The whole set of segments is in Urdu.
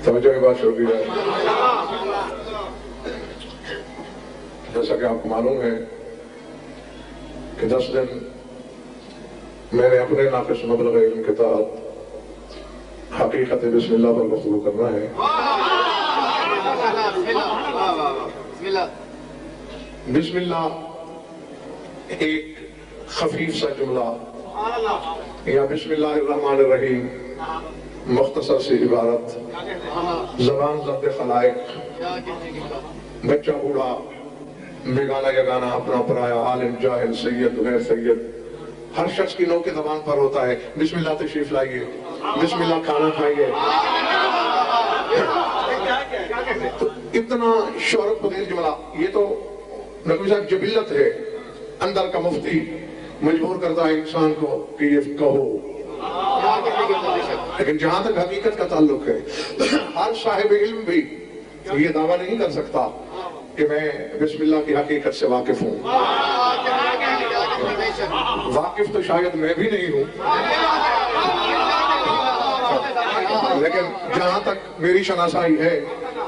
توجہ کے بعد شروع کی جائے۔ جیسا کہ آپ کو معلوم ہے کہ 10 دن میں نے اپنے ناقص مبلغ علم کے تحت حقیقت بسم اللہ پر گفتگو کرنا ہے۔ بسم اللہ ایک خفیف سا جملہ یا بسم اللہ الرحمن الرحیم مختصر سی عبارت، زبان زد خلائق، بچہ بوڑھا، بیگانہ یگانہ، اپنا پرایا، عالم جاہل، سید غیر سید، ہر شخص کی نو کے زبان پر ہوتا ہے بسم اللہ تشریف لائیے، بسم اللہ کھانا کھائیے۔ تو اتنا شہرت پذیر جملہ، یہ تو نبی صاحب جبلت ہے، اندر کا مفتی مجبور کرتا ہے انسان کو کہ یہ کہو، لیکن جہاں تک حقیقت کا تعلق ہے ہر صاحب علم بھی یہ دعویٰ نہیں کر سکتا کہ میں بسم اللہ کی حقیقت سے واقف ہوں۔ واقف تو شاید میں بھی نہیں ہوں، لیکن جہاں تک میری شناسائی ہے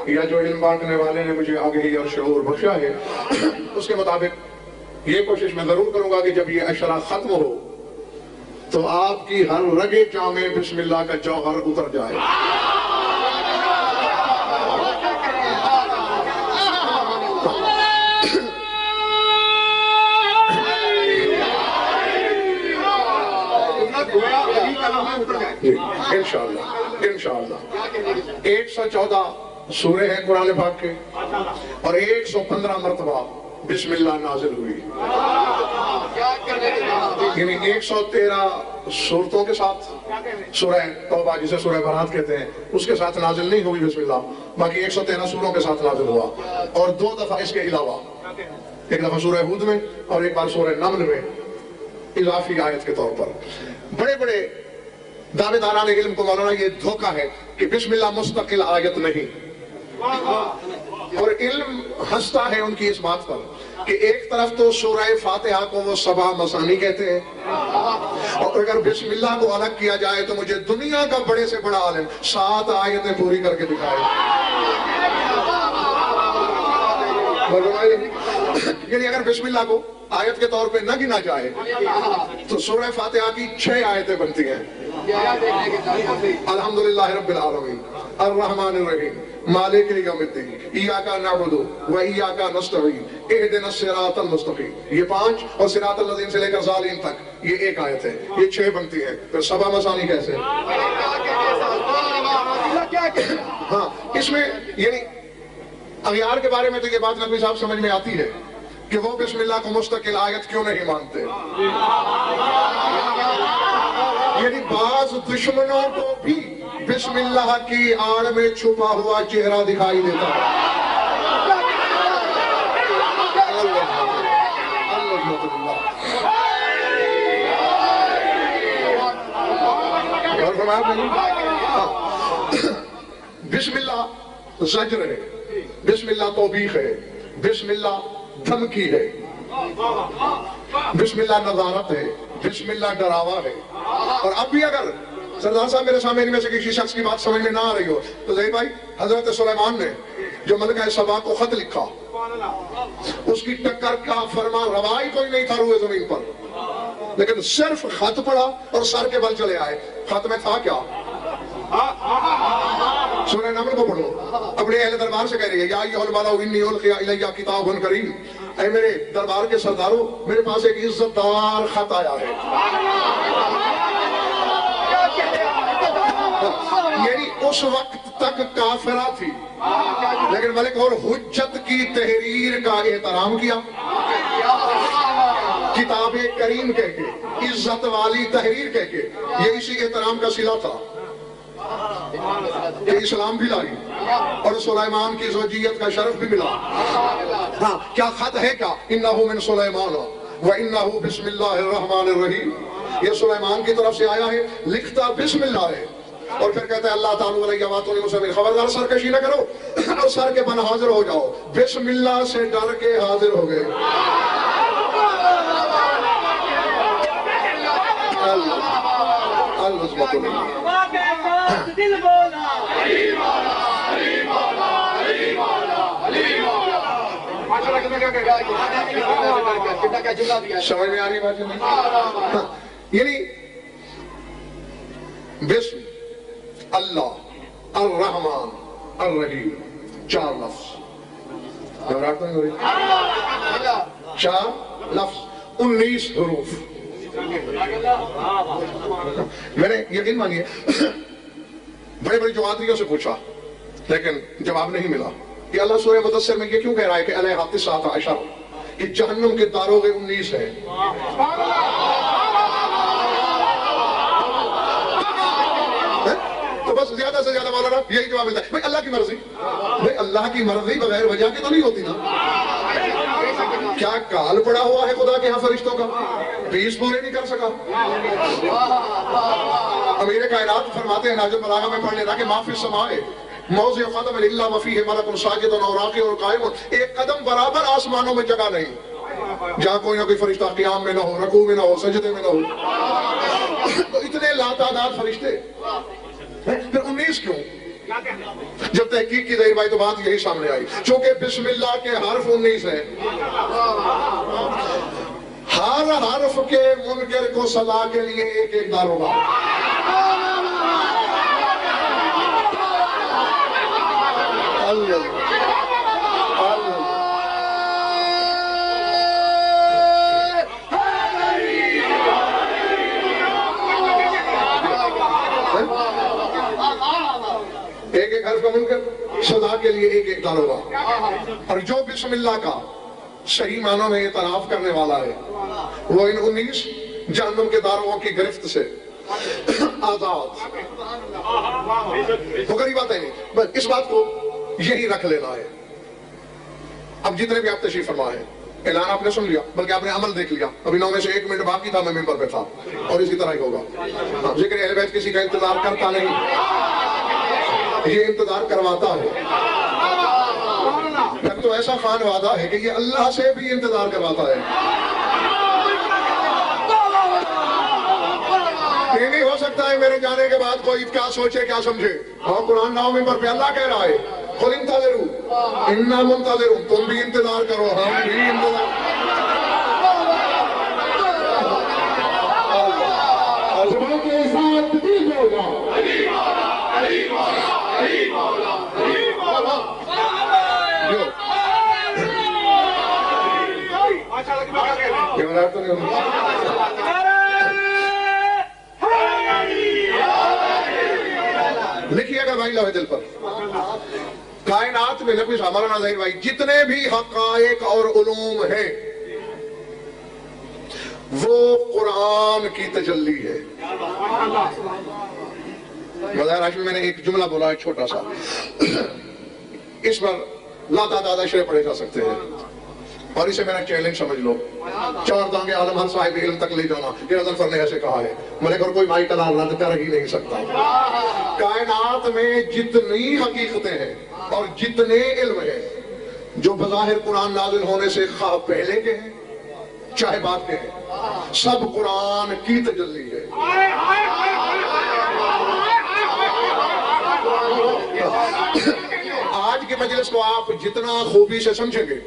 یا جو علم بانٹنے والے نے مجھے آگہی اور شعور بخشا ہے، اس کے مطابق یہ کوشش میں ضرور کروں گا کہ جب یہ اشرا ختم ہو تو آپ کی ہر رگے جاں میں بسم اللہ کا جوہر اتر جائے۔ انشاءاللہ انشاءاللہ 114 سورہ ہیں قرآن پاک کے اور 115 مرتبہ بسم اللہ نازل ہوئی، یعنی 113 صورتوں کے ساتھ سورہ توبہ جسے سورہ برات کہتے ہیں اس کے ساتھ نازل نہیں ہوئی بسم اللہ، باقی 113 سوروں کے ساتھ نازل ہوا، اور 2 دفعہ اس کے علاوہ، ایک دفعہ سورہ ہود میں اور ایک بار سورہ نمل میں اضافی آیت کے طور پر۔ بڑے بڑے دعوے داران علم کو مولانا یہ دھوکہ ہے کہ بسم اللہ مستقل آیت نہیں، اور علم ہنستا ہے ان کی اس بات پر کہ ایک طرف تو سورہ فاتحہ کو وہ 7 مثانی کہتے ہیں، اور اگر بسم اللہ کو الگ کیا جائے تو مجھے دنیا کا بڑے سے بڑا عالم 7 آیتیں پوری کر کے دکھائے۔ یعنی اگر بسم اللہ کو آیت کے طور پہ نہ گنا جائے تو سورہ فاتحہ کی 6 آیتیں بنتی ہیں۔ الحمدللہ رب العالمین الرحمن الرحیم مالک یوم الدین ایاک نعبد و ایاک نستعین اہدنا الصراط المستقیم، یہ 5، اور صراط الذین سے لے کر ظالین تک یہ ایک آیت ہے، یہ 6 بنتی ہیں۔ پھر 7 مثانی کیسے؟ ہاں، اس میں یعنی اغیار کے بارے میں تو یہ بات نبی صاحب سمجھ میں آتی ہے کہ وہ بسم اللہ کو مستقل آیت کیوں نہیں مانتے، یعنی بعض دشمنوں کو بھی بسم اللہ کی آڑ میں چھپا ہوا چہرہ دکھائی دیتا ہے۔ بسم اللہ زجر ہے، بسم اللہ توبیخ ہے، بسم اللہ دھمکی ہے، بسم اللہ نظارت ہے، بسم اللہ ڈراوا ہے۔ اور اب بھی اگر سردار صاحب میرے سامنے ان میں سے کسی شخص کی بات سمجھ میں نہ آ رہی ہو تو ظہیر بھائی، حضرت سلیمان نے جو ملکہ سبا کو خط لکھا، اس کی ٹکر کا فرمان روا ہی کوئی نہیں تھا روئے زمین پر، لیکن صرف خط پڑھا اور سر کے بل چلے آئے۔ خط میں تھا کیا؟ سورہ نمل کو پڑھو، اپنے اہل دربار سے کہہ رہی ہے یا ایھا الملأ انی القی الی کتاب کریم، اے میرے دربار کے سرداروں، میرے پاس ایک عزت دار خط آیا ہے۔ یعنی اس وقت تک کافرہ تھی، لیکن ملک اور حجت کی تحریر کا احترام کیا، کتاب کریم کہہ کے، عزت والی تحریر کہہ کے، یہ اسی احترام کا صلہ تھا کہ اسلام بھی لائی اور سلیمان کی زوجیت کا شرف بھی ملا۔ ہاں، کیا خط ہے کیا؟ انہو من سلیمان و انہو بسم اللہ الرحمن الرحیم، یہ سلیمان کی طرف سے آیا ہے، لکھتا بسم اللہ ہے، اور پھر کہتا ہے اللہ تعالیٰ علیہ وآتونی مسلمین، خبردار سرکشی نہ کرو اور سر کے بن حاضر ہو جاؤ۔ بسم اللہ سے ڈر کے حاضر ہو گئے۔ اللہ سمجھ میں آ رہی بات نہیں؟ یعنی بسم اللہ الرحمن الرحیم 4 لفظ، گھبراہٹ تو نہیں ہو رہی؟ 4 لفظ 19 حروف۔ میں نے یقین مانیے بڑے بڑے جوادریوں سے پوچھا لیکن جواب نہیں ملا کہ اللہ سورہ مدثر میں یہ کیوں کہہ رہا ہے کہ علیہ 17 کہ جہنم کے داروغے 19 ہیں۔ تو بس زیادہ سے زیادہ مولانا یہی جواب ملتا ہے بھائی اللہ کی مرضی، بھائی اللہ کی مرضی بغیر وجہ کی تو نہیں ہوتی نا۔ کیا کال پڑا ہوا ہے خدا کے ہاں فرشتوں کا؟ 20 پورے نہیں کر سکا۔ امیر کائنات فرماتے ہیں ناجم بلاغہ میں پڑھ لینا کہ ما فی السماء موضع قدم الا وفیہ ملک ساجد و راکع اور قائم، ایک قدم برابر آسمانوں میں جگہ نہیں جہاں کوئی نہ کوئی فرشتہ قیام میں نہ ہو، رکوع میں نہ ہو، سجدے میں نہ ہو۔ تو اتنے لاتعداد فرشتے، پھر 19 کیوں؟ جب تحقیق کی ظاہر بھائی تو بات یہی سامنے آئی، چونکہ بسم اللہ کے حرف 19 ہیں۔ ہر حرف کے منکر کو سزا کے لیے ایک ایک داروغہ۔ ایک ایک حرف کا منکر سزا کے لیے ایک ایک داروغہ، اور جو بسم اللہ کا صحیح معنوں میں اعتراف کرنے والا ہے وہ ان 19 جہنم کے داروغوں کی گرفت سے آزاد۔ وہ غریب بات ہے نہیں، بس اس بات کو یہی رکھ لینا ہے۔ اب جتنے بھی آپ تشریف فرما ہے، اعلان آپ نے سن لیا، بلکہ آپ نے عمل دیکھ لیا۔ ابھی 9 میں سے 1 منٹ باقی تھا، میں ممبر پہ تھا، اور اسی طرح ہی ہوگا۔ ذکر اہل بیت کسی کا انتظار کرتا نہیں، یہ انتظار کرواتا ہے۔ پھر تو ایسا خان وعدہ ہے کہ یہ اللہ سے بھی انتظار کرواتا ہے۔ یہ نہیں ہو سکتا ہے میرے جانے کے بعد کوئی کیا سوچے کیا سمجھے۔ اور قرآن 9 ممبر پہ اللہ کہہ رہا ہے قل انتظروا انا منتظرون، تم بھی انتظار کرو، ہم بھی انتظار۔ زبان کے ساتھ بھی ہوگا لکھیے گا بھائی لوہے دل پر، کائنات میں نبی مولانا ظاہر بھائی جتنے بھی حقائق اور علوم ہیں وہ قرآن کی تجلی ہے۔ مظاہر ہاشمی میں نے ایک جملہ بولا ہے چھوٹا سا، اس پر لاتعداد اشرے پڑھے جا سکتے ہیں، اور اسے میرا چیلنج سمجھ لو۔ 4 دانگے عالم ہر صاحب علم تک لے جانا، یہ رضا نے ایسے کہا ہے، ملک اور کوئی مائی کلام رد کر ہی نہیں سکتا۔ کائنات میں جتنی حقیقتیں ہیں اور جتنے علم ہیں جو بظاہر قرآن نازل ہونے سے خواہ پہلے کے ہیں چاہے بعد کے ہیں، سب قرآن کی تجلی ہے۔ آج کی مجلس کو آپ جتنا خوبی سے سمجھیں گے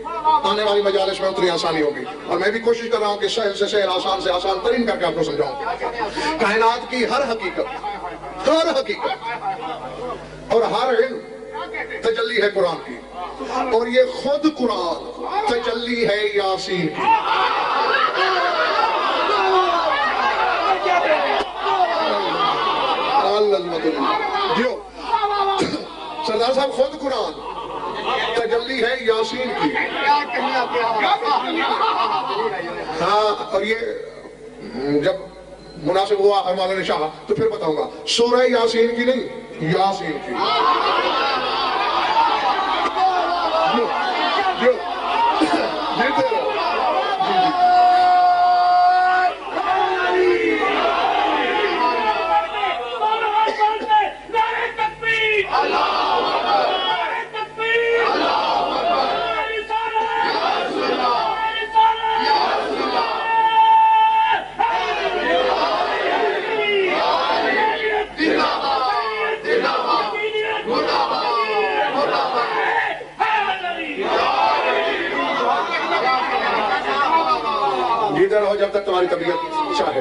آنے والی مجالس میں اتنی آسانی ہوگی، اور میں بھی کوشش کر رہا ہوں کہ سہل سے سہل، آسان سے آسان ترین کر کے آپ کو سمجھاؤں۔ کائنات کی ہر حقیقت اور ہر علم تجلی ہے قرآن کی، اور یہ خود قرآن تجلی ہے یاسین کی۔ جو سردار صاحب خود قرآن تجلی ہے یاسین کی۔ ہاں، اور یہ جب مناسب ہوا اور مولانا شاہ تو پھر بتاؤں گا، سورہ یاسین کی نہیں، یاسین کی۔ Buddha! ہماری طبیعت چاہے.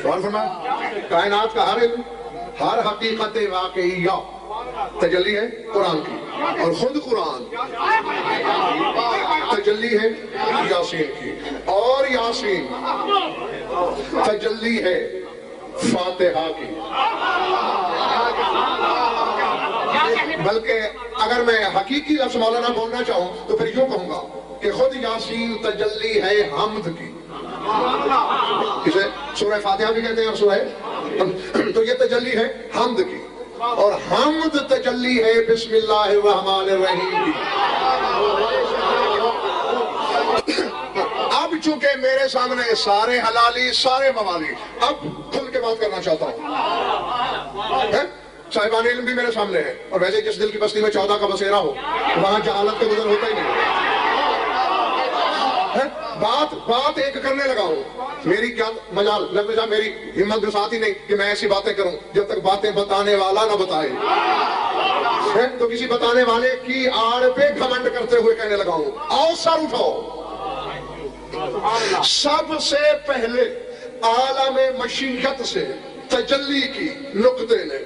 غور فرمائیں، کائنات کا ہر علم، ہر حقیقت واقعیہ تجلی ہے قرآن کی، اور خود قرآن تجلی ہے یاسین کی، اور یاسین تجلی ہے فاتحہ کی. بلکہ اگر میں حقیقی لفظ مولانا بولنا چاہوں تو پھر یوں کہوں گا کہ خود یاسین تجلی ہے حمد کی. اسے سورہ فاتحہ بھی کہتے ہیں اور سورہ، تو یہ تجلی ہے حمد کی، اور حمد تجلی ہے بسم اللہ الرحمن الرحیم کی. اب چونکہ میرے سامنے سارے حلالی سارے موالی، اب کھل کے بات کرنا چاہتا ہوں. صاحبان علم بھی میرے سامنے ہے، اور ویسے جس دل کی بستی میں 14 کا بسیرا ہو وہاں جہالت کا گزر ہوتا ہی نہیں. بات ایک کرنے لگا ہوں، میری کیا مجال، میری ہمت بسات ہی نہیں کہ میں ایسی باتیں کروں جب تک باتیں بتانے والا نہ بتائے. تو کسی بتانے والے کی آڑ پہ گھمنڈ کرتے ہوئے کہنے لگا ہوں. آؤ سر اٹھاؤ. سب سے پہلے عالم مشیت سے تجلی کی نقطے نے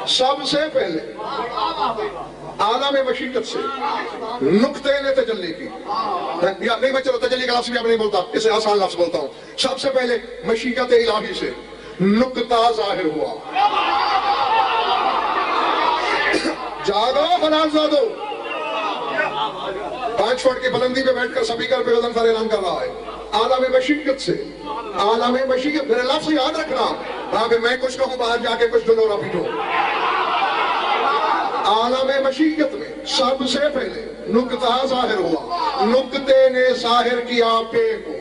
سب سے پہلے عالم مشیت سے نقطے نے تجلی کی. یا نہیں، میں چلو تجلی کا لفظ بھی اب نہیں بولتا، اسے آسان لفظ بولتا ہوں. سب سے پہلے مشیت الہی سے نقطہ ظاہر ہوا. جاگو فلاں زادو 5 فٹ کی بلندی پہ بیٹھ کر سپیکر پہ وزن سر اعلان کر رہا ہے. عالم مشیت سے، عالم مشیت، میرے لفظ یاد رکھنا. ہاں پھر میں کچھ کہوں باہر جا کے کچھ ڈنورا پیٹوں. عالم مشیت میں سب سے پہلے نقطہ ظاہر ہوا. نقطے نے ظاہر کیا پے کو.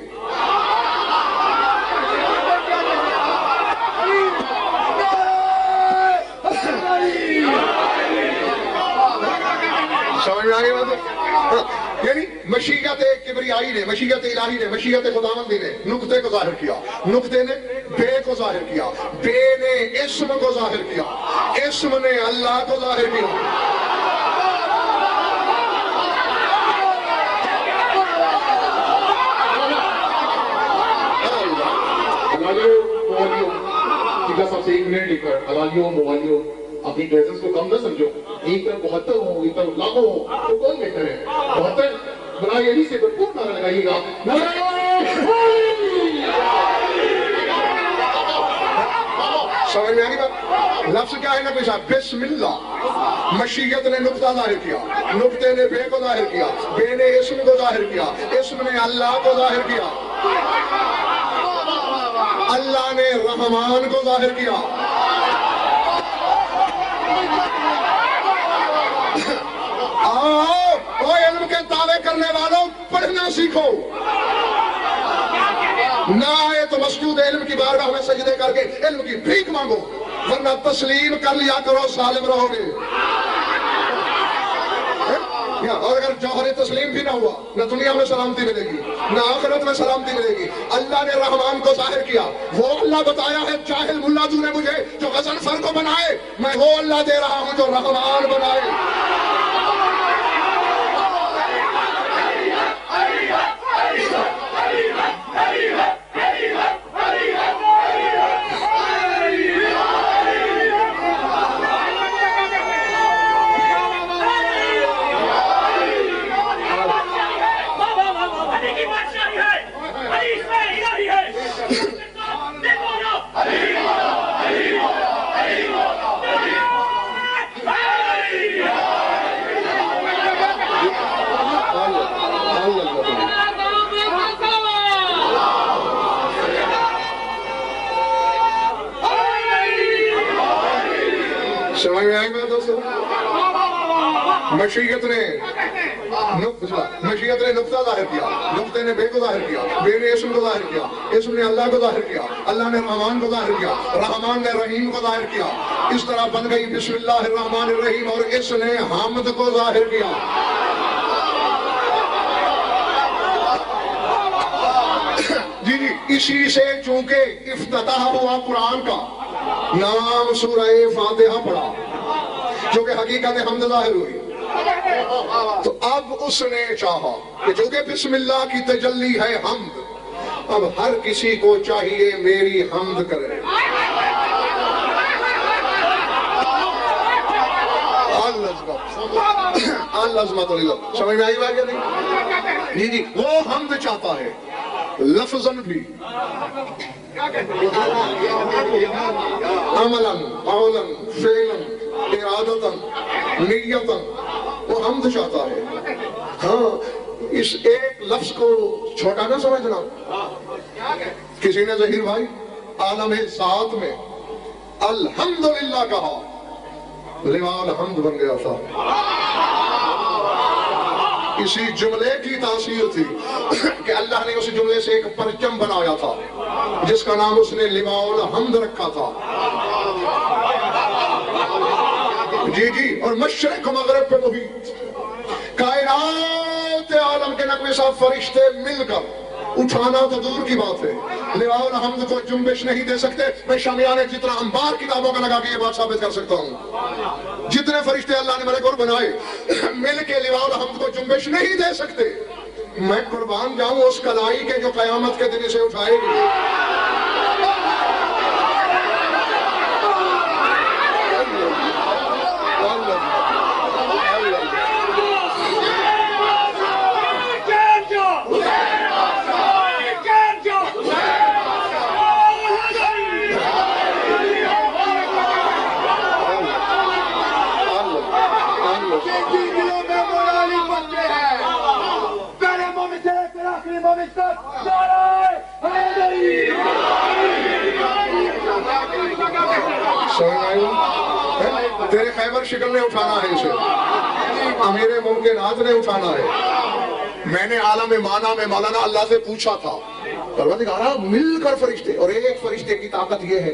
سمجھ میں آ گئی بات؟ یعنی مشیت کبریائی نے، مشیت الہی نے، مشیت خداوندی نے نقطے کو ظاہر کیا. نقطے نے بے کو ظاہر کیا. بے نے اسم کو ظاہر کیا. اسم نے اللہ کو ظاہر کیا. سب سے ایک منٹ لے کر حلالیوں موالیوں اپنی پریزنس کو کم نہ سمجھو. ایک طرف 72 ہوں، ایک طرف لاکھوں ہوں، تو کون بہتر ہے؟ 72 بنائیے علی سے بھرپور نعرہ لگائیے گا. سمجھ میں آ گئی بات؟ لفظ کیا ہے نا کوئی صاحب؟ بسم اللہ. مشیت نے نقطہ ظاہر کیا، نقطے نے بے کو ظاہر کیا، بے نے اسم کو ظاہر کیا، اسم نے اللہ کو ظاہر کیا، اللہ نے رحمان کو ظاہر کیا. آؤ علم کے دعوے کرنے والوں، پڑھنا سیکھو. نہ آئے تو مسجود علم کی بارگاہ میں سجدے کر کے علم کی بھیک مانگو، ورنہ تسلیم کر لیا کرو، ظالم رہو گے. اور اگر جوہر تسلیم بھی نہ ہوا، نہ دنیا میں سلامتی ملے گی نہ آخرت میں سلامتی ملے گی. اللہ نے رحمان کو ظاہر کیا. وہ اللہ بتایا ہے جاہل ملا تو نے مجھے جو غضنفر کو بنائے، میں وہ اللہ دے رہا ہوں جو رحمان بنائے. سمجھ میں آئے گا دوستوں؟ مشیت نے نقطہ ظاہر کیا، نقطے نے بے کو ظاہر کیا، بے نے اسم کو ظاہر کیا، اسم نے اللہ کو ظاہر کیا، اللہ نے رحمان کو ظاہر کیا، رحمان نے رحیم کو ظاہر کیا، اس طرح بن گئی بسم اللہ الرحمن الرحیم، اور اس نے حمد کو ظاہر کیا۔ جی اسی سے چونکہ افتتاح ہوا قرآن کا، نام سورہ فاتحہ پڑھا، جو کہ حقیقت حمد ظاہر ہوئی، تو اب اس نے چاہا کہ چونکہ بسم اللہ کی تجلی ہے حمد، اب ہر کسی کو چاہیے میری حمد کرے۔ العظمت للہ، سمجھ میں آئی بات یا نہیں؟ جی وہ حمد چاہتا ہے لفظاً بھی، عملاً، قولاً، فعلاً، ارادتاً، نیتاً، وہ حمد چاہتا ہے۔ ہاں، اس ایک لفظ کو چھوٹا نہ سمجھنا۔ کسی نے ظہیر بھائی عالم ذات میں الحمدللہ کہا، لواء الحمد بن گیا تھا۔ اسی جملے کی تاثیر تھی کہ اللہ نے اس جملے سے ایک پرچم بنایا تھا جس کا نام اس نے لواء الحمد رکھا تھا۔ جی اور مشرق و مغرب پہ محیط کائنات عالم کے نقوی صاحب فرشتے مل کر اٹھانا تو دور کی بات ہے، لواء الحمد کو جنبش نہیں دے سکتے۔ میں شامیان جتنا انبار کتابوں کا لگا کے یہ بات ثابت کر سکتا ہوں، جتنے فرشتے اللہ نے ملک اور بنائے مل کے لواء الحمد کو جنبش نہیں دے سکتے۔ میں قربان جاؤں اس کلائی کے جو قیامت کے دن اسے اٹھائے گی۔ تیرے خیبر شکل نے اٹھانا ہے اسے، امیر ممکنات نے اٹھانا ہے۔ میں نے عالم مانا میں مولانا اللہ سے پوچھا تھا، پروردگارا مل کر فرشتے، اور ایک فرشتے کی طاقت یہ ہے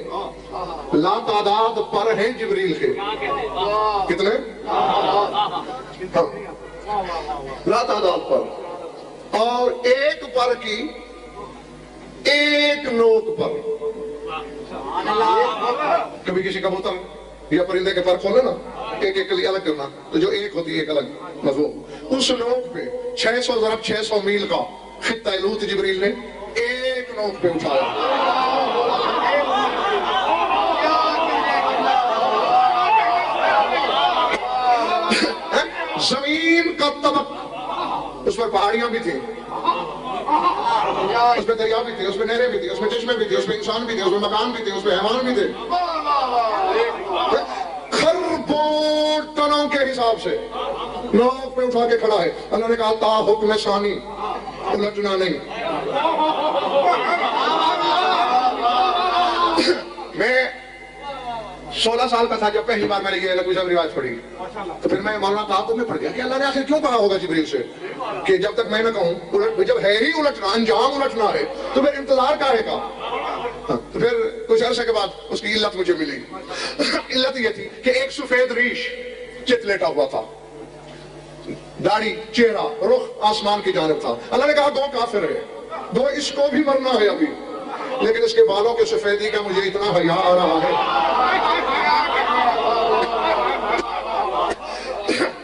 لا تعداد پر ہیں جبریل کے، کتنے؟ لا تعداد پر، اور ایک پر کی ایک نوک پر۔ کبھی کسی کبوتر یا پرندے کے پر کھولے نا، ایک ایک کے لیے الگ کرنا، تو جو ایک ہوتی ہے ایک الگ مضمون، اس نوک پہ 600 ضرب 600 میل کا خطہ لوط جبریل نے ایک نوک پہ اٹھایا۔ زمین کا طبق، اس پر پہاڑیاں بھی تھیں، اس میں دریا بھی تھے، اس میں نہریں بھی تھی، اس میں چشمے بھی تھے، اس میں انسان بھی تھے، اس میں مکان بھی تھے، اس میں حیوان بھی تھے، خربوں ٹنوں کے حساب سے نوک پہ اٹھا کے کھڑا ہے۔ اللہ نے کہا تا حکم ثانی، الٹنا نہیں۔ میں 16 سال کا تھا جب پہلی بار میں نے یہ نقوی صاحب روایت پڑھی، تو پھر میں مولانا تعاقب میں پڑھ گیا کہ اللہ نے آخر کیوں کہا ہوگا جبریل سے کہ جب تک میں نہ کہوں، جب ہے ہی الٹنا، انجام الٹنا ہے، تو پھر انتظار کاہے کا؟ تو پھر کچھ عرصے کے بعد اس کی علت مجھے ملی۔ علت یہ تھی کہ ایک سفید ریش چت لیٹا ہوا تھا، داڑھی، چہرہ، رخ آسمان کی جانب تھا۔ اللہ نے کہا دو کافر ہے، دو اس کو بھی مرنا ہے ابھی، لیکن اس کے بالوں کے سفیدی کا مجھے اتنا حیا آ رہا ہے،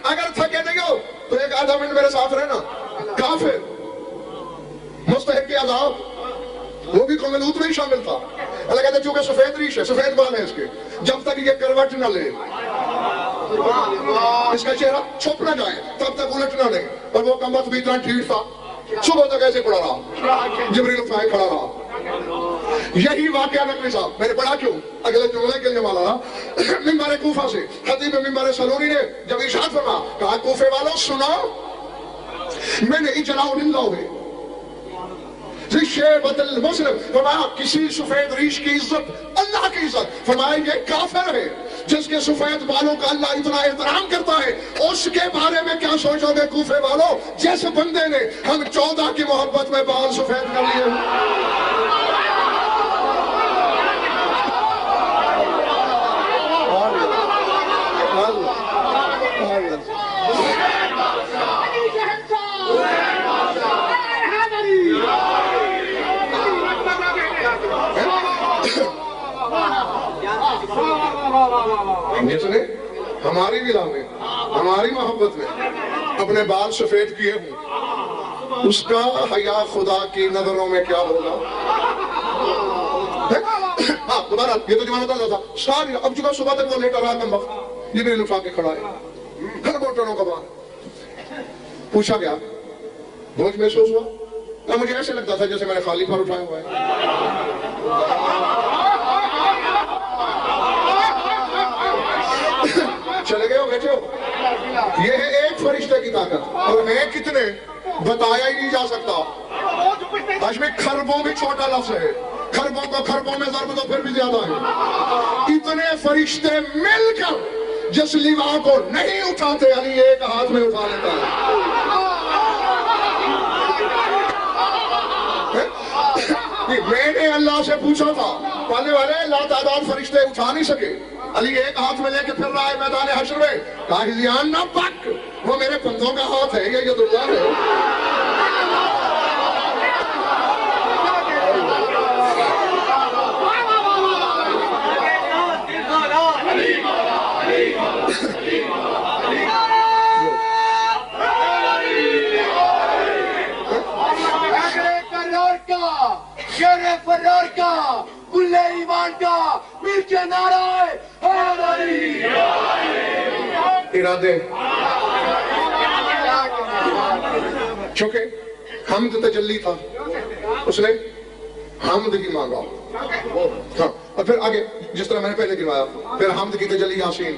اگر تھکے نہیں ہو تو ایک آدھا منٹ میرے ساتھ رہنا۔ کافر، مستحق کے عذاب، وہ بھی قوم لوط میں ہی شامل تھا۔ اللہ کہتے چونکہ سفید ریش ہے، سفید بال ہے اس کے، جب تک یہ کروٹ نہ لے، اس کا چہرہ چھپ نہ جائے، تب تک الٹنا نہیں۔ اور وہ کمبخت بھی اتنا ڈھیٹ تھا، صبح تک ایسے پڑا رہا، جبریل اٹھائے کھڑا رہا۔ یہی واقعہ نقوی صاحب میں نے پڑھا کیوں، اگلے جملے کے لیے والا منبر کوفہ سے خطیب منبر سلونی نے جب ارشاد فرما، کہا کوفے والوں سنا، میں نے اجلاء للہ ہے شیبۃ المسلم، فرمایا کسی سفید ریش کی عزت اللہ کی عزت، فرمایا یہ کافر ہے جس کے سفید بالوں کا اللہ اتنا احترام کرتا ہے، اس کے بارے میں کیا سوچو گے کوفے والوں، جس بندے نے ہم 14 کی محبت میں بال سفید کر لیے جس نے ہماری ولا میں، ہماری محبت میں اپنے بال سفید کیے ہوں، اس کا حیا خدا کی نظروں میں کیا ہوگا؟ ہاں دوبارہ یہ تو جمعہ تھا ساری اب چکا صبح تک وہ لیٹا رہا کم وقت، یہ میرے لفا کے کھڑا ہے گھر موٹروں کا بار پوچھا گیا بوجھ محسوس ہوا نہ، مجھے ایسے لگتا تھا جیسے میں نے خالی پر اٹھایا ہوا ہے۔ چلے گئے ہو بیٹھے ہو، یہ ہے ایک فرشتے کی طاقت، اور ہے کتنے بتایا ہی نہیں جا سکتا۔ آج میں کھربوں بھی چھوٹا لفظ ہے، کھربوں کو کھربوں میں ضرب تو پھر بھی زیادہ ہے۔ اتنے فرشتے مل کر جس لیوا کو نہیں اٹھاتے علی ایک ہاتھ میں اٹھا لیتا ہے۔ میں نے اللہ سے پوچھا تھا پالنے والے لاتعداد فرشتے اٹھا نہیں سکے، علی ایک ہاتھ میں لے کے پھر رہا ہے میدان حشر میں، کاہلیان نہ پک، وہ میرے بندوں کا ہاتھ ہے، یہ دنیا ہے۔ شیر فرار کا، کلے ایمان کا، مل کے نعرہ حیدری۔ ارادے چونکہ حمد تجلی تھا، اس نے حمد کی مانگا، ہاں، اور پھر آگے جس طرح میں نے پہلے گروایا، پھر حمد کی تجلی یاسین،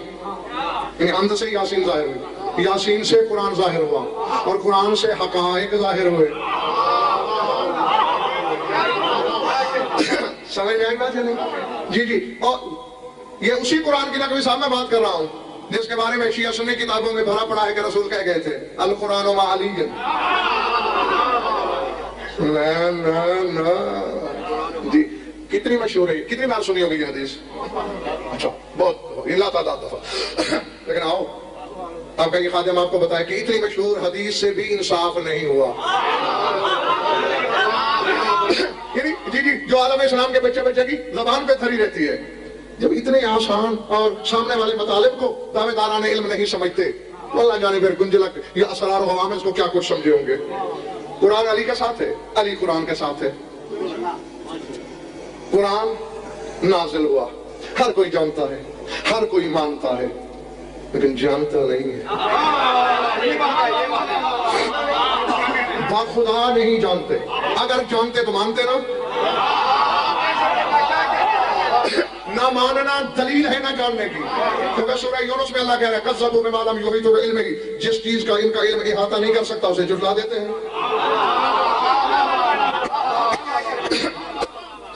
یعنی حمد سے یاسین ظاہر ہوئی، یاسین سے قرآن ظاہر ہوا، اور قرآن سے حقائق ظاہر ہوئے۔ سمجھ میں آئی بات ہے نہیں؟ جی جی، اور یہ اسی قرآن کی نقوی صاحب میں بات کر رہا ہوں جس کے بارے میں شیعہ سنی کتابوں میں بھرا پڑا ہے کہ رسول کہہ گئے تھے القرآن و علی۔ جی کتنی مشہور ہے، کتنی بار سنی ہوگی یہ حدیث؟ اچھا بہت لا تعداد دفعہ، لیکن آؤ آپ کا یہ خادم آپ کو بتائے کہ اتنی مشہور حدیث سے بھی انصاف نہیں ہوا۔ جی جی، جو عالم اسلام کے بچے کی زبان پہ دھری رہتی ہے، جب اتنے آسان اور سامنے والے مطالب کو دعوے داران علم نہیں سمجھتے، اللہ جانے پھر گنجلک یا اسرار و حوامس کو کیا کچھ سمجھے ہوں گے۔ قرآن علی کے ساتھ ہے، علی قرآن کے ساتھ ہے۔ قرآن نازل ہوا، ہر کوئی جانتا ہے، ہر کوئی مانتا ہے، لیکن جانتا نہیں ہے۔ خدا نہیں جانتے، اگر جانتے تو مانتے نا، نہ ماننا دلیل ہے نہ جاننے کی، کیونکہ سورہ یونس میں اللہ کہہ رہا ہے کذبوا بما لم یحیطوا بعلمہ، جس چیز کا ان کا علم احاطہ نہیں کر سکتا اسے جھٹلا دیتے ہیں۔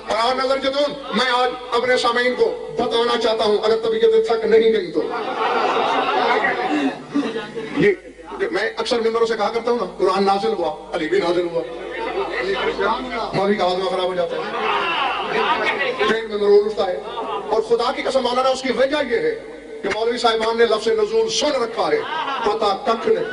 قرآن نظر جدون، میں آج اپنے سامعین کو بتانا چاہتا ہوں اگر طبیعت تھک نہیں گئی تو، جی میں اکثر ممبروں سے کہا کرتا ہوں نا قرآن نازل ہوا، علی بھی نازل ہوا، مولوی کا آدمہ خراب ہو جاتا ہے، پیٹ میں مرور اٹھتا ہے، اور خدا کی قسم مولانا اس کی وجہ یہ ہے کہ مولوی صاحبان نے لفظ نزول سن رکھا ہے، پتہ ککھ نہیں۔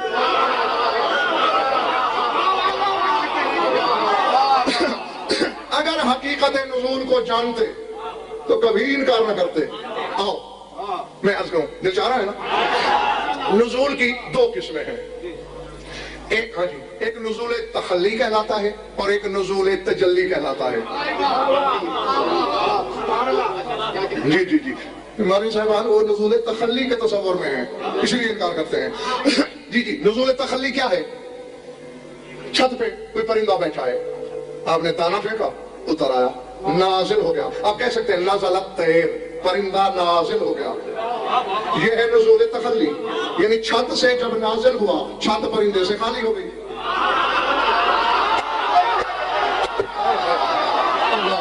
اگر حقیقت نزول کو جانتے تو کبھی انکار نہ کرتے۔ آؤ میں عرض کروں، دل چاہ رہا ہے نا، نزول کی دو قسمیں ہیں، ایک ہاں جی ایک نزول تخلی کہلاتا ہے اور ایک نزول تجلی کہلاتا ہے۔ جی جی جی، ہماری صاحبان وہ نزول تخلی کے تصور میں ہیں، اسی لیے انکار کرتے ہیں۔ جی جی، نزول تخلی کیا ہے؟ چھت پہ کوئی پرندہ بیٹھا ہے، آپ نے دانا پھینکا، اتر آیا، نازل ہو گیا۔ آپ کہہ سکتے ہیں نزلت طیر، پرندہ نازل ہو گیا۔ یہ ہے نزول تخلی، یعنی چھت سے جب نازل ہوا، چھت پرندے سے خالی ہو گئی۔ اللہ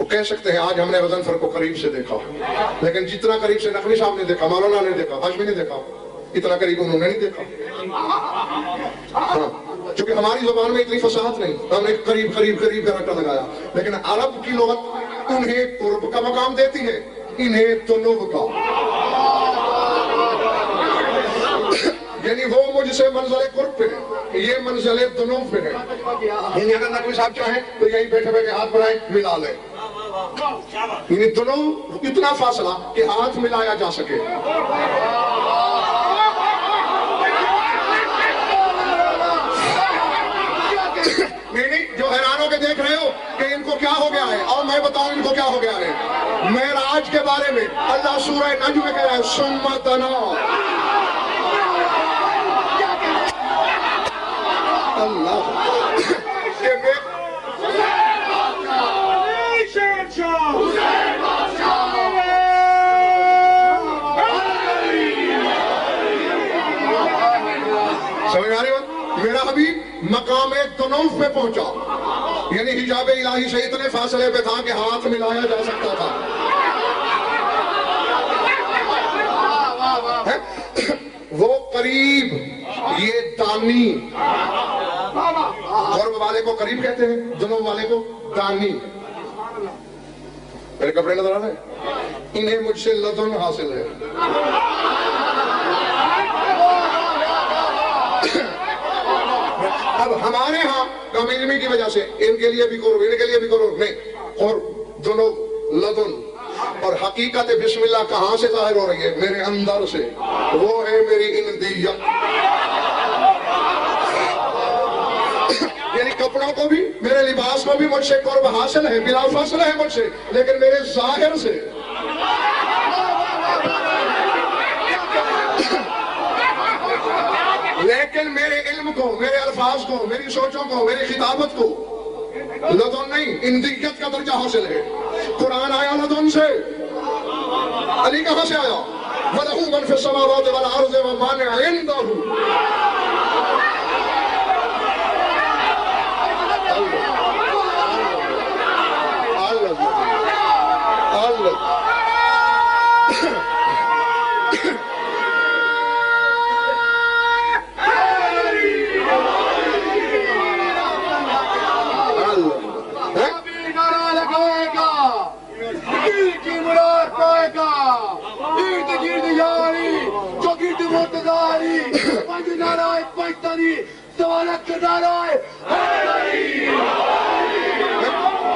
وہ کہہ سکتے ہیں آج ہم نے غضنفر کو قریب سے دیکھا، لیکن جتنا قریب سے نقوی صاحب نے دیکھا، مولانا نے دیکھا، ہاشمی نے دیکھا، اتنا قریب انہوں نے نہیں دیکھا. ہاں چونکہ ہماری زبان میں اتنی فصاحت نہیں، ہم نے قریب قریب قریب کا رٹا لگایا، لیکن عرب کی لغت انہیں قرب کا مقام دیتی ہے، انہیں طلوع کا. یعنی وہ مجھ سے منزل قرب پہ ہے، یہ منزل دنو پہ ہے. یعنی اگر نقوی صاحب چاہیں تو یہی بیٹھے بیٹھے ہاتھ بڑھائیں ملا لیں. یعنی دونوں اتنا فاصلہ کہ ہاتھ ملایا جا سکے. نہیں جو حیران ہو کے دیکھ رہے ہو کہ ان کو کیا ہو گیا ہے، اور میں بتاؤں ان کو کیا ہو گیا ہے. معراج کے بارے میں اللہ سورہ نجم میں کہہ رہا ہے ثم دنا. اللہ کہ میں سمجھ آ رہی بات؟ میرا حبیب مقام تنوف پہ پہنچا، یعنی حجاب الہی سے اتنے فاصلے پہ تھا کہ ہاتھ ملایا جا سکتا تھا. وہ قریب، یہ دانی. قرب والے کو قریب کہتے ہیں، جنوب والے کو دانی. میرے کپڑے نظر آ رہے ہیں؟ انہیں مجھ سے لدن حاصل ہے. اب ہمارے ہاں کم علمی کی وجہ سے ان کے لیے بھی قرب، ان کے لیے بھی قرب نہیں. قرب جنوب لدن. اور حقیقت بسم اللہ کہاں سے ظاہر ہو رہی ہے؟ میرے اندر سے. وہ ہے میری اندیت. یعنی کپڑوں کو بھی، میرے لباس کو بھی مجھ سے قرب حاصل ہے، بلا فاصلہ ہے مجھ سے، لیکن میرے ظاہر سے. لیکن میرے علم کو، میرے الفاظ کو، میری سوچوں کو، میری خطابت کو لدن نہیں، اندیت کا درجہ حاصل ہے. قرآن آیا لدن سے، علی کہاں سے آیا؟ وَلَهُ مَنْ فِي السَّمَاوَاتِ وَالْأَرْضِ وَمَنْ عِنْدَهُ.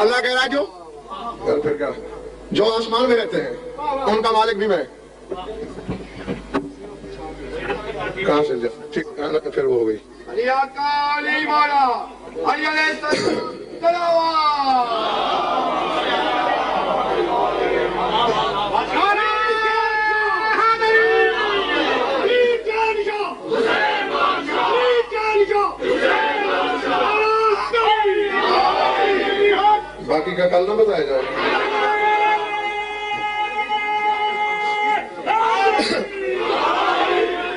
اللہ کہہ رہا ہے پھر کیا، جو آسمان میں رہتے ہیں ان کا مالک بھی میں. کہاں سے ٹھیک پھر وہ ہو گئی. علی آقا، علی مولا، علی علیہ السلام باقی کا کل نہ بتایا جائے.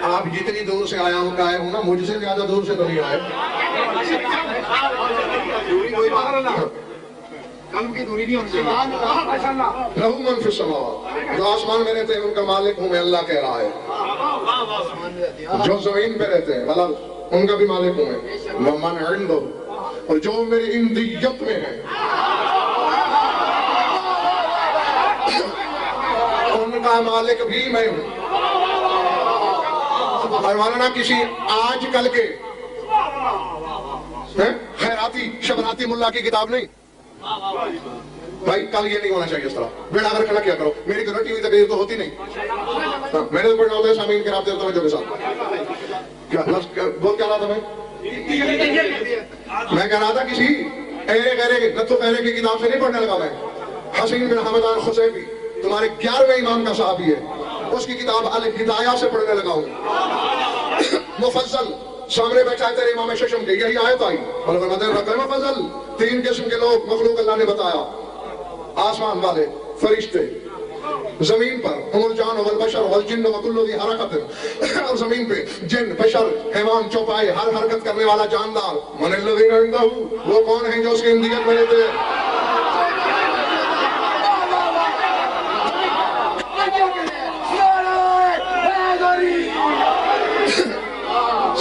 آپ جتنی دور سے آیا ہوں نا، مجھ سے زیادہ دور سے تو نہیں آئے. لہو من فی السماوات، جو آسمان میں رہتے ہیں ان کا مالک ہوں میں، اللہ کہہ رہا ہے. جو زمین پہ رہتے ہیں والارض، ان کا بھی مالک ہوں میں. ومن عنده، اور جو میری اندیت میں ہے ان کا مالک بھی میں ہوں. اور مولانا کسی آج کل کے خیراتی شبراتی ملا کی کتاب نہیں. بھائی کل یہ نہیں ہونا چاہیے اس طرح. بیڑا کر کھڑا کیا کرو. میری گارنٹی ہوئی تقریر تو ہوتی نہیں. میں نے تو پڑھنا ہوتا ہے سامعین کے رابطے توجہ کے ساتھ. بول کیا رہا تھا میں کہہ رہا تھا کسی نتو خیرے کی کتاب سے نہیں پڑھنے لگا. میں حسین بن حمدان خصیبی تمہارے 11ویں امام کا صحابی ہے، اس کی کتاب الہدایہ سے پڑھنے لگا ہوں. مفضل سامنے بیٹھا ہے تیرے امام ششم کے، یہی آیت آئی مفضل. 3 قسم کے لوگ مخلوق اللہ نے بتایا، آسمان والے، فرشتے، زمین پر ہم الجان والبشر والجن وکل ذی حرکت، اور زمین پہ جن، بشر، حیوان، چوپائے، ہر حرکت کرنے والا جاندار. من الذین عنده، وہ کون ہیں جو اس کی اندیت میں رہتے ہیں.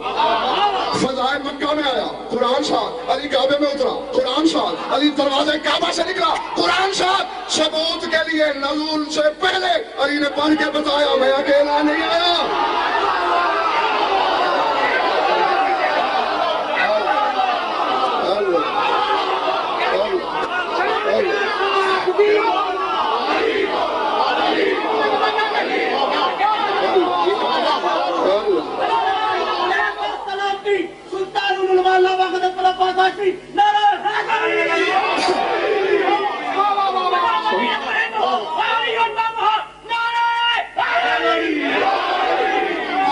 فضائے مکہ میں آیا، قرآن ساتھ، علی کعبے میں اترا، قرآن ساتھ، علی دروازے کعبہ سے نکلا، قرآن ساتھ، ثبوت کے لیے نزول سے پہلے علی نے پڑھ کے بتایا میں اکیلا نہیں آیا۔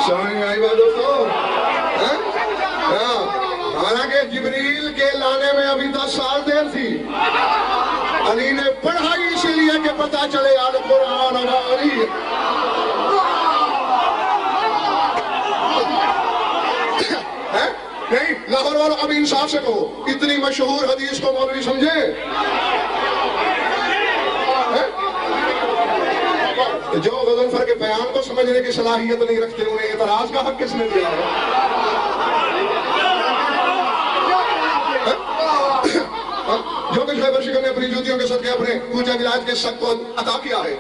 سمجھ میں آئی بات دوستو؟ حالانکہ جبریل کے لانے میں ابھی 10 سال دیر تھی، علی نے پڑھائی اسی لیے کہ پتہ چلے القرآن علی۔ نہیں لاہور والوں اب انصاف سے کہو، اتنی مشہور حدیث کو مولوی سمجھے؟ جو غضنفر کے بیان کو سمجھنے کی صلاحیت نہیں رکھتے انہیں اعتراض کا حق کس نے دیا ہے؟ جو کچھ خیبر شکر نے اپنی جوتیوں کے صدقے اپنے کوچہ ولایت کے شک کو عطا کیا ہے،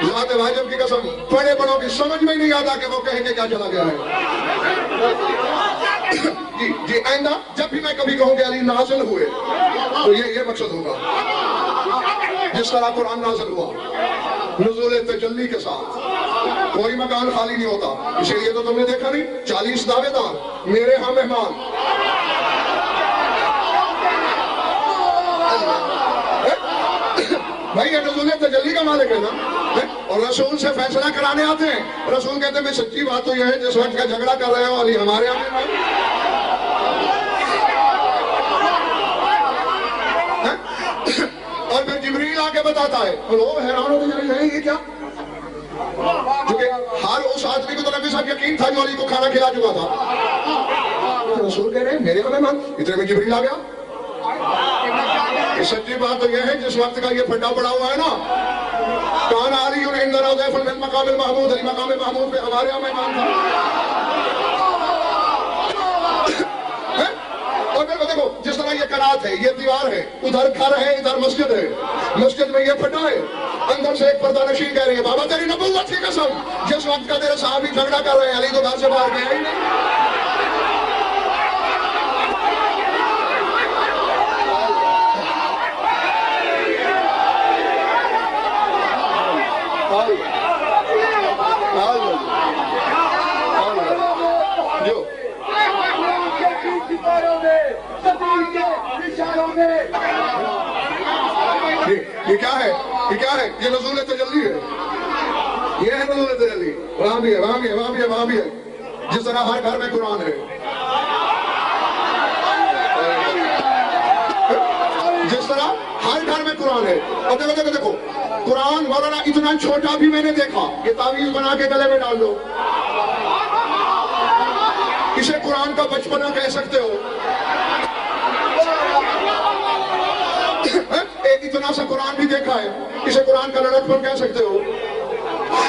ذات واجب کی قسم بڑے بڑوں کی سمجھ میں نہیں آتا کہ وہ کہیں کہ کیا چلا گیا ہے۔ جی آئندہ جب بھی میں کبھی کہوں کہ علی نازل ہوئے تو یہ مقصد ہوگا، جس طرح قرآن نازل ہوا نزول تجلی کے ساتھ کوئی مکان خالی نہیں ہوتا، اسی لیے تو تم نے دیکھا نہیں 40 دعوے دار میرے ہاں مہمان، بھائی یہ نزول تجلی کا مالک ہے نا، اور رسول سے فیصلہ کرانے آتے ہیں، رسول کہتے ہیں میں سچی بات تو یہ ہے جس وقت کا جھگڑا کر رہے ہو علی ہمارے ہاں مہمان۔ اور پھر جبریل آ کے بتاتا ہے اور وہ حیران ہوتے ہیں یہ کیا، کیونکہ ہر اس آدمی کو تو نبی صاحب یقین تھا جو علی کو کھانا کھلا چکا تھا، رسول کہہ رہے ہیں میرے مہمان، اتنے میں جبریل آ گیا۔ سچی بات تو یہ ہے جس وقت کا یہ پھڈا پڑا ہوا ہے نا، کان علی عند ضیف من مقام المحمود، علی مقام محمود پہ ہمارے یہاں مہمان تھا۔ اور پھر دیکھو جس طرح یہ قرات ہے، یہ دیوار ہے، ادھر گھر ہے، ادھر مسجد ہے، مسجد میں یہ پھڈا ہے، اندر سے ایک پردہ نشین کہہ رہی ہے بابا تیری نبوت کی قسم جس وقت کا تیرے صحابی جھگڑا کر رہے ہیں علی تو گھر سے باہر گیا ہی نہیں۔ یہ کیا ہے؟ یہ کیا ہے؟ یہ نزول تجلی ہے، یہ ہے نزول تجلی، وہاں بھی ہے، وہاں بھی ہے، وہاں بھی ہے، وہاں بھی ہے، جس طرح ہر گھر میں قرآن ہے، جس طرح ہر گھر میں قرآن ہے۔ اور دیکھو دیکھو دیکھو قرآن مولانا اتنا چھوٹا بھی میں نے دیکھا، یہ تعویذ بنا کے گلے میں ڈال دو، اسے قرآن کا بچپنا کہہ سکتے ہو، ایک اتنا سا قرآن بھی دیکھا ہے، اسے قرآن کا لڑکپن کہہ سکتے ہو،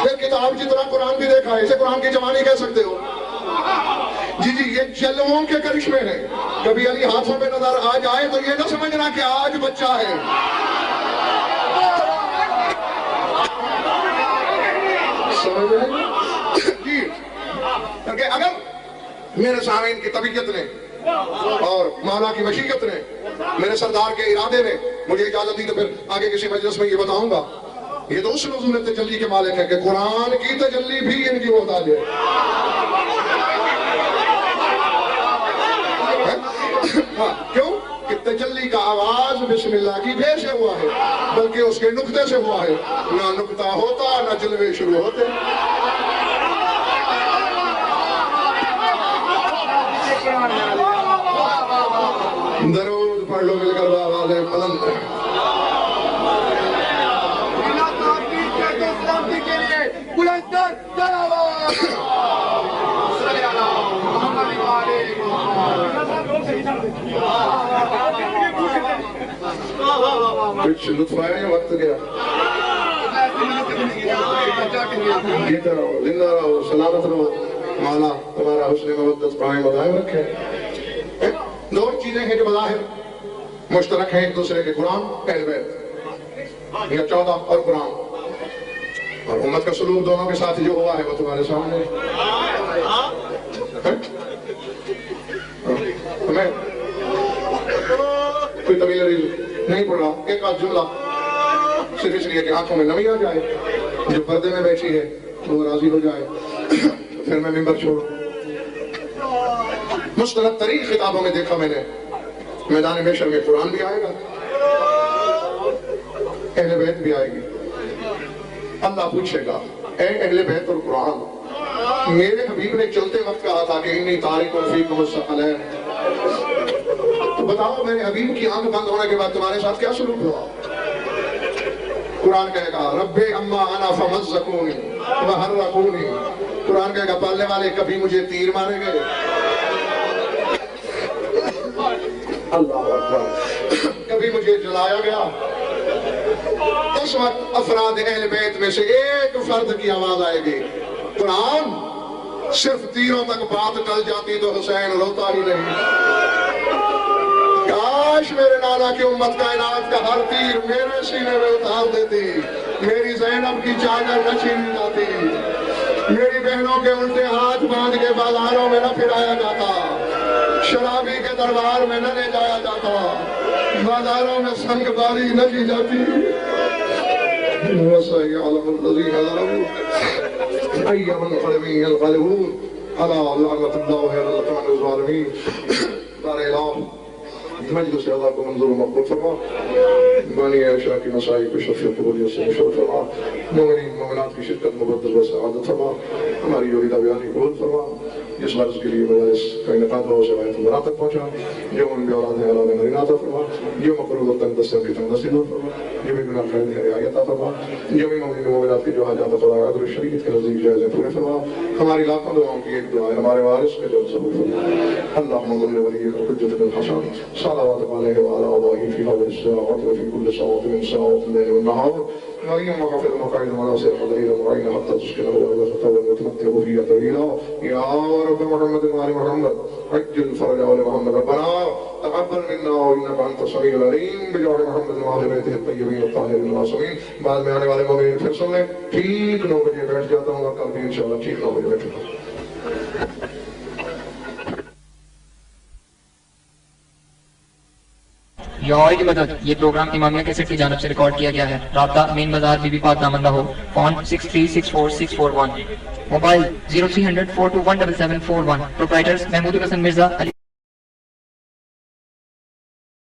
ایک کتاب جتنا قرآن بھی دیکھا ہے، اسے قرآن کی جوانی کہہ سکتے ہو۔ جی جی یہ جلووں کے کرشمے ہیں، کبھی علی ہاتھوں میں نظر آ جائے تو یہ نہ سمجھنا کہ آج بچہ ہے، سمجھ رہے جی، کیونکہ اگر میرے سامعین کی طبیعت نے اور مولا کی مشیت نے میرے سردار کے ارادے نے مجھے اجازت دی تو پھر آگے کسی مجلس میں یہ بتاؤں گا، یہ تو اس نزول تجلی کے مالک ہے کہ قرآن کی تجلی بھی ان کی محتاج ہے۔ کیوں کہ تجلی کا آغاز بسم اللہ کی بے سے ہوا ہے، بلکہ اس کے نقطے سے ہوا ہے، نہ نقطہ ہوتا نہ جلوے شروع ہوتے۔ درود پڑھ لو مل کر آواز بلند کچھ لطف آیا وقت گیا، جیتے رہو، زندہ رہو، سلامت رہو۔ مولا تمہارا حسن مودت قائم و دائم رکھے. دو چیزیں ہیں جو بظاہر مشترک ہیں ایک دوسرے کے، قرآن اہل بیت یا 14 اور قرآن، اور امت کا سلوک دونوں کے ساتھ جو ہوا ہے وہ تمہارے سامنے میں کوئی طویل عریض نہیں پڑھ رہا، ایک آدھ جملہ صرف اس لیے کہ آنکھوں میں نمی آ جائے، جو پردے میں بیٹھی ہے وہ راضی ہو جائے، پھر میں ممبر چھوڑوں. مشترک ترین خطابوں میں دیکھا میں نے، میدان محشر میں قرآن بھی آئے گا، اہل بیت بھی آئے گی. اللہ پوچھے گا اے اہل بیت اور قرآن، میرے حبیب نے چلتے وقت کہا تھا کہ انی تارک فیکم الثقلین، تو بتاؤ میرے حبیب کی آنکھ بند ہونے کے بعد تمہارے ساتھ کیا سلوک ہوا؟ قرآن کہے گا رب اما انا فمزقونی وحرقونی، قرآن کہے گا پالنے والے کبھی مجھے تیر مارے گئے. اللہ اکبر، کبھی مجھے جلایا گیا. اس وقت افراد اہل بیت میں سے ایک فرد کی آواز آئے گی، قرآن صرف تیروں تک بات ٹل جاتی تو حسین روتا ہی نہیں. کاش میرے نانا کی امت کائنات کا ہر تیر میرے سینے میں اتار دیتی، میری زینب کی چادر نہ چھینی جاتی، میری بہنوں کے الٹے ہاتھ باندھ کے بازاروں میں نہ پھرایا جاتا، شرابی کے دربار میں نہ لے جایا جاتا، بازاروں میں سنگ باری نہ کی جاتی. وَسَيَعْلَمُ الَّذِينَ ظَلَمُوا أَيَّ مُنقَلِبٍ يَنقَلِبُونَ أَلَا لَعْنَةُ اللَّهِ عَلَى الْقَوْمِ الظَّالِمِينَ. بارے الہ مجلس اللہ کو منظور و مقبول فرما، بانی عائشہ کی مسائی کو شفیع قبولیت سے مشرف فرما، مومنین مومنات کی شرکت مبدل و سعادت فرما، ہماری یوریدہ بیانی قبول فرما. جس غرض کے لیے مجلس کا انعقاد ہو اسے غایت المراد تک پہنچا، جو ان بھی اولاد ہیں اللہ میں نرین عطا فرما، جو مقروض و تنگ دست کی تنگ دستی دور فرما، جو بھی گناہ خیر ہے رعایت عطا فرما، جو بھی مومنین مومنات کی جو حاجات خدا عدل شریعت کے نزدیک جائز پورے فرما. ہماری لاکھوں دعاؤں کی ایک دعا ہے ہمارے وارث کے جو ضرور فرما. اللہم صل ولی حجت بن حسن صلوات علیہ وعلى آبائه في هذه الساعة وفي كل ساعة من ساعات الليل والنهار، نعيم وغفر مقاعد مناصر قدرين معين حتى تسكنه إلى خطاب وتمتعه فيها طويلا. يا رب محمد وآل محمد عجل فرج آل محمد. ربنا تقبل منا وإنك أنت السميع العليم بجاه محمد وآل بيته الطيبين الطاهرين المعصومين. بعد میں آنے والے مومنین پھر سن لیں. ٹھیک 9 بجے بیٹھ جاتا ہوں اور کل بھی انشاءاللہ ٹھیک 9 بجے بیٹھوں گا. یا آئی کی مدد. یہ پروگرام امامیہ کیسٹ کی جانب سے ریکارڈ کیا گیا ہے. رابطہ مین بازار بی بی پاک دامن Lahore. Phone 636461. Mobile 0300 4217741. Proprietors Mahmood الحسن مرزا علی